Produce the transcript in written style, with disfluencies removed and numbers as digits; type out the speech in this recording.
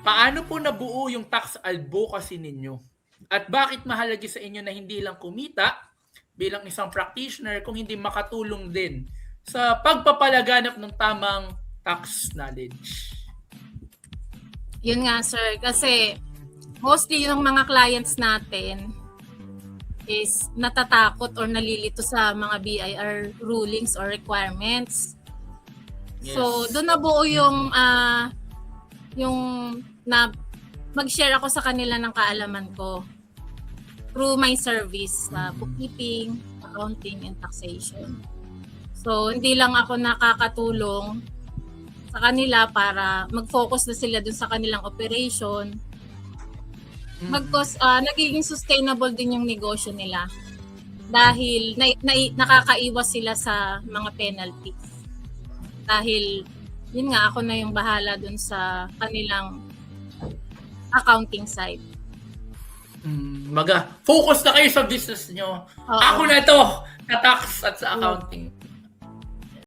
Paano po nabuo yung tax advocacy ninyo? At bakit mahalaga sa inyo na hindi lang kumita bilang isang practitioner kung hindi makatulong din sa pagpapalaganap ng tamang tax knowledge? Yun nga sir, kasi mostly yung mga clients natin is natatakot or nalilito sa mga BIR rulings or requirements. Yes. So, doon nabuo yung na mag-share ako sa kanila ng kaalaman ko through my service sa bookkeeping, accounting, and taxation. So, hindi lang ako nakakatulong sa kanila para mag-focus na sila dun sa kanilang operation. Nagiging sustainable din yung negosyo nila dahil nakakaiwas sila sa mga penalties. Dahil yun nga, ako na yung bahala dun sa kanilang accounting side. Focus na kayo sa business nyo. Ako na to, sa tax at sa accounting.